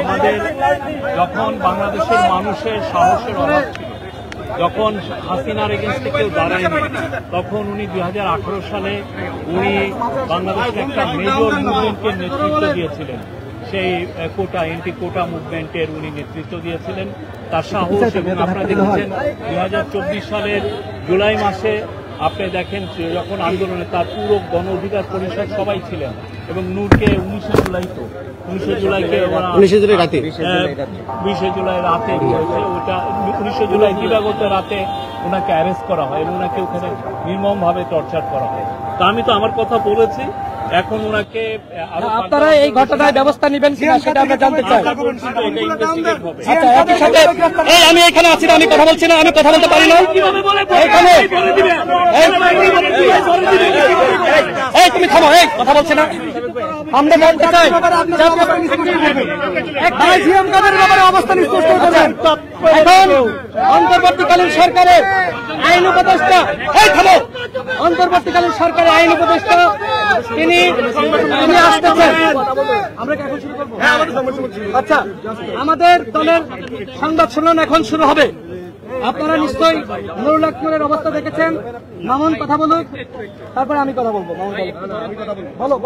আমাদের যখন বাংলাদেশের মানুষের সাহসের অভাব ছিল, যখন হাসিনার এগেন্স্টে কেউ দাঁড়ায়নি, তখন উনি 2018 সালে উনি বাংলাদেশের একটা মেজর মুভমেন্টকে নেতৃত্ব দিয়েছিলেন। সেই কোটা এন্টি কোটা মুভমেন্টের উনি নেতৃত্ব দিয়েছিলেন। তার সাহস এবং আপনারা দেখেছেন 2024 সালের জুলাই মাসে আপনি দেখেন যখন আন্দোলনে তার পুরো গণ অধিকার পরিষদ সবাই ছিলেন এবং নূরকে 19শে জুলাইকে 20শে জুলাই রাতে হয়েছে, ওটা 19শে জুলাই দিবাগত রাতে ওনাকে অ্যারেস্ট করা হয় এবং ওনাকে ওখানে নির্মমভাবে টর্চার করা হয়। তা আমি তো আমার কথা বলেছি, এখন ওনাকে আপনারা এই ঘটনায় ব্যবস্থা নেবেন কিনা সেটা আমরা জানতে চাই। আমি এখানে আছি না, আমি কথা বলছি না, আমি কথা বলতে পারি না এখানে। তুমি থামো, কথা বলছি না। আমরা জানতে চাই অবস্থান স্পষ্ট করবেন। এখন অন্তর্বর্তীকালীন সরকারের আইন উপদেষ্টা, অন্তর্বর্তীকালীন সরকারের আইন উপদেষ্টা তিনি আসতেছেন। আমরা কি এখন শুরু করবো? আচ্ছা, আমাদের দলের সংবাদ সম্মেলন এখন শুরু হবে। আপনারা নিশ্চয়ই নুরুল আকমলের অবস্থা দেখেছেন। মামুন কথা বলুক, তারপরে আমি কথা বলবো। মামুন বলো।